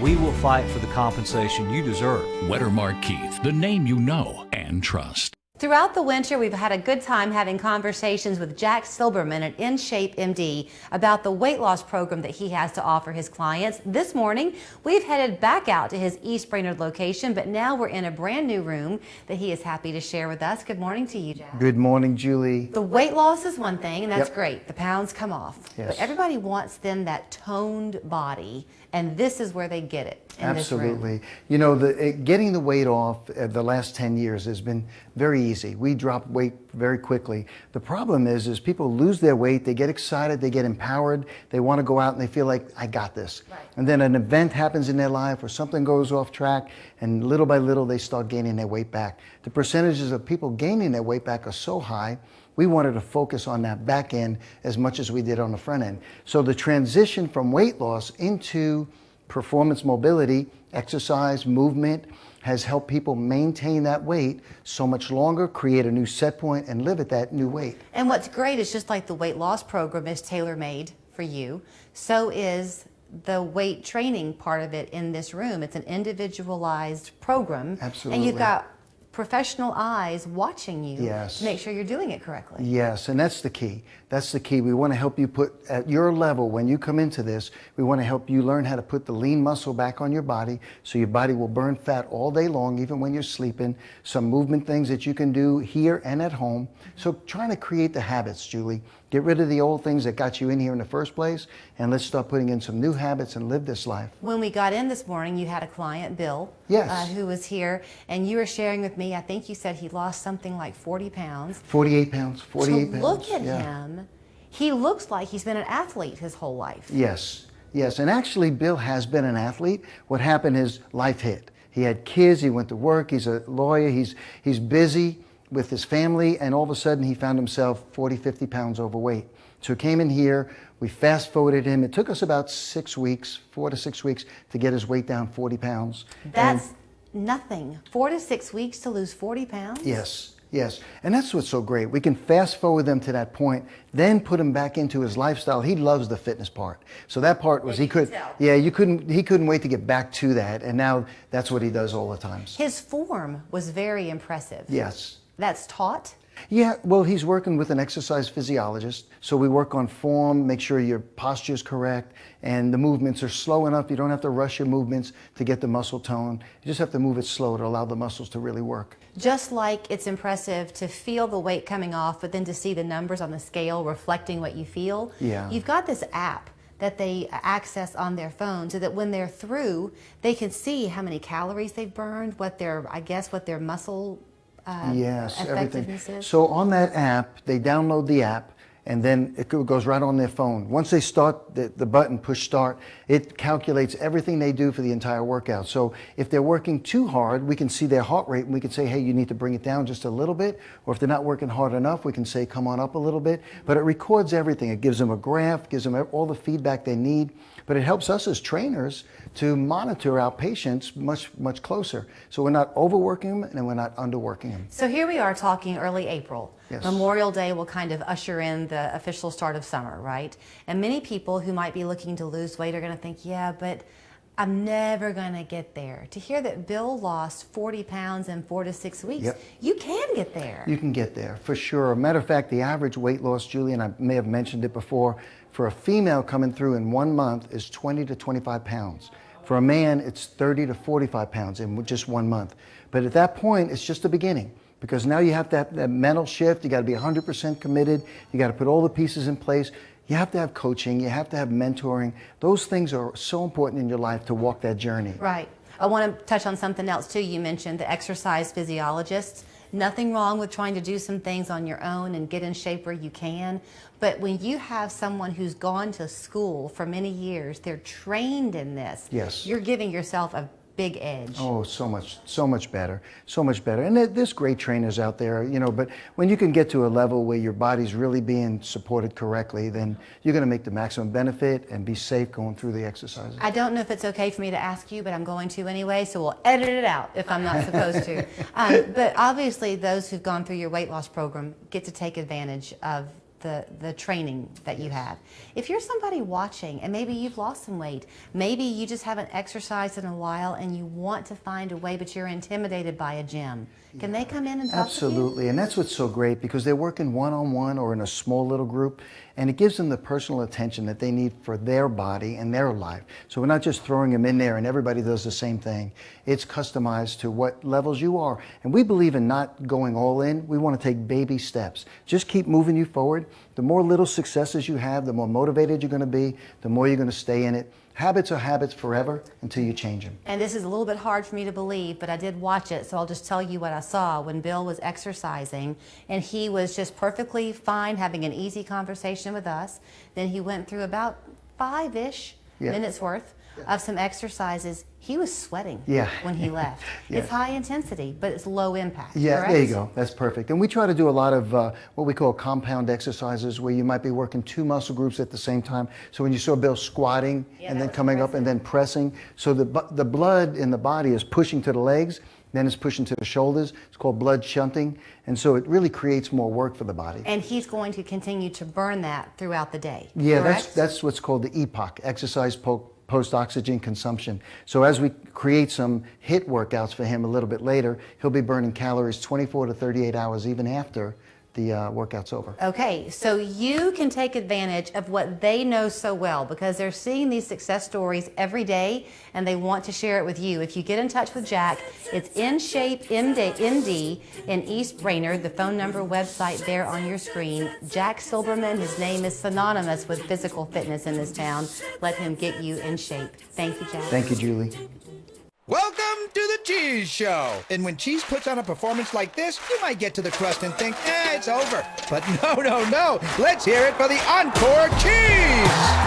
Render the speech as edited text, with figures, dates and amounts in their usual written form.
we will fight for the compensation you deserve. Wettermark Keith, the name you know and trust. Throughout the winter, we've had a good time having conversations with Jack Silberman at InShape MD about the weight loss program that he has to offer his clients. This morning, we've headed back out to his East Brainerd location, but now we're in a brand new room that he is happy to share with us. Good morning to you, Jack. Good morning, Julie. The weight loss is one thing, and that's Yep. great. The pounds come off. Yes. But everybody wants then that toned body, and this is where they get it. In this room. Absolutely. You know, getting the weight off the last 10 years has been very easy. We drop weight very quickly. The problem is people lose their weight, they get excited, they get empowered, they want to go out and they feel like, I got this. Right. And then an event happens in their life or something goes off track, and little by little they start gaining their weight back. The percentages of people gaining their weight back are so high, we wanted to focus on that back end as much as we did on the front end. So the transition from weight loss into performance mobility, exercise, movement, has helped people maintain that weight so much longer, create a new set point, and live at that new weight. And what's great is just like the weight loss program is tailor-made for you, so is the weight training part of it in this room. It's an individualized program. Absolutely. And you've got professional eyes watching you Yes. to make sure you're doing it correctly. Yes, and that's the key. That's the key. We want to help you put, at your level, when you come into this, we want to help you learn how to put the lean muscle back on your body so your body will burn fat all day long, even when you're sleeping. Some movement things that you can do here and at home. So trying to create the habits, Julie. Get rid of the old things that got you in here in the first place, and let's start putting in some new habits and live this life. When we got in this morning, you had a client, Bill, Yes. who was here, and you were sharing with me, I think you said he lost something like 40 pounds. 48 pounds, 48 to pounds. look at yeah. him, he looks like he's been an athlete his whole life. Yes, yes, and actually Bill has been an athlete. What happened is life hit. He had kids, he went to work, he's a lawyer, he's busy with his family, and all of a sudden he found himself 40, 50 pounds overweight. So he came in here, we fast forwarded him. It took us about 6 weeks, 4 to 6 weeks, to get his weight down 40 pounds. That's nothing. 4 to 6 weeks to lose 40 pounds? Yes, yes. And that's what's so great. We can fast forward them to that point, then put him back into his lifestyle. He loves the fitness part. So that part was, he couldn't wait to get back to that. And now that's what he does all the time. His form was very impressive. Yes. That's taught? Yeah, well, he's working with an exercise physiologist. So we work on form, make sure your posture is correct, and the movements are slow enough. You don't have to rush your movements to get the muscle tone. You just have to move it slow to allow the muscles to really work. Just like it's impressive to feel the weight coming off, but then to see the numbers on the scale reflecting what you feel. Yeah. You've got this app that they access on their phone so that when they're through, they can see how many calories they've burned, what their muscle yes, effectiveness everything. is. So on that app, they download the app, and then it goes right on their phone. Once they start the button, push start, it calculates everything they do for the entire workout. So if they're working too hard, we can see their heart rate, and we can say, hey, you need to bring it down just a little bit. Or if they're not working hard enough, we can say, come on up a little bit. But it records everything. It gives them a graph, gives them all the feedback they need. But it helps us as trainers to monitor our patients much, much closer. So we're not overworking them and we're not underworking them. So here we are talking early April. Yes. Memorial Day will kind of usher in the official start of summer, right? And many people who might be looking to lose weight are going to think, yeah, but I'm never going to get there. To hear that Bill lost 40 pounds in 4 to 6 weeks, Yep. you can get there. You can get there, for sure. Matter of fact, the average weight loss, Julie, and I may have mentioned it before, for a female coming through in 1 month is 20 to 25 pounds. For a man, it's 30 to 45 pounds in just 1 month. But at that point, it's just the beginning. Because now you have to have that mental shift, you got to be 100% committed, you got to put all the pieces in place. You have to have coaching, you have to have mentoring. Those things are so important in your life to walk that journey. Right. I want to touch on something else too. You mentioned the exercise physiologists. Nothing wrong with trying to do some things on your own and get in shape where you can. But when you have someone who's gone to school for many years, they're trained in this. Yes. You're giving yourself a big edge. Oh, so much better, so much better. And there's great trainers out there, you know, but when you can get to a level where your body's really being supported correctly, then you're going to make the maximum benefit and be safe going through the exercises. I don't know if it's okay for me to ask you, but I'm going to anyway, so we'll edit it out if I'm not supposed to. But obviously those who've gone through your weight loss program get to take advantage of the training that you have. If you're somebody watching and maybe you've lost some weight, maybe you just haven't exercised in a while and you want to find a way, but you're intimidated by a gym, can they come in and talk to you? Absolutely, and that's what's so great, because they're working one-on-one or in a small little group, and it gives them the personal attention that they need for their body and their life. So we're not just throwing them in there and everybody does the same thing. It's customized to what levels you are. And we believe in not going all in. We want to take baby steps. Just keep moving you forward. The more little successes you have, the more motivated you're going to be, the more you're going to stay in it. Habits are habits forever until you change them. And this is a little bit hard for me to believe, but I did watch it, so I'll just tell you what I saw when Bill was exercising, and he was just perfectly fine having an easy conversation with us. Then he went through about 5-ish minutes worth of some exercises. He was sweating when he left. It's high intensity, but it's low impact. Yeah, correct? there you go. That's perfect. And we try to do a lot of what we call compound exercises, where you might be working 2 muscle groups at the same time. So when you saw Bill squatting and then coming up and then pressing, so the blood in the body is pushing to the legs, then it's pushing to the shoulders. It's called blood shunting. And so it really creates more work for the body. And he's going to continue to burn that throughout the day. Yeah, correct? that's what's called the EPOC, exercise post-oxygen consumption. So as we create some HIIT workouts for him a little bit later, he'll be burning calories 24 to 38 hours even after the workout's over. Okay, so you can take advantage of what they know so well, because they're seeing these success stories every day and they want to share it with you. If you get in touch with Jack, it's InShape MD in East Brainerd. The phone number, website there on your screen. Jack Silberman, his name is synonymous with physical fitness in this town. Let him get you in shape. Thank you, Jack. Thank you, Julie. Welcome to the Cheese Show. And when Cheese puts on a performance like this, you might get to the crust and think, it's over. But no. Let's hear it for the Encore Cheese.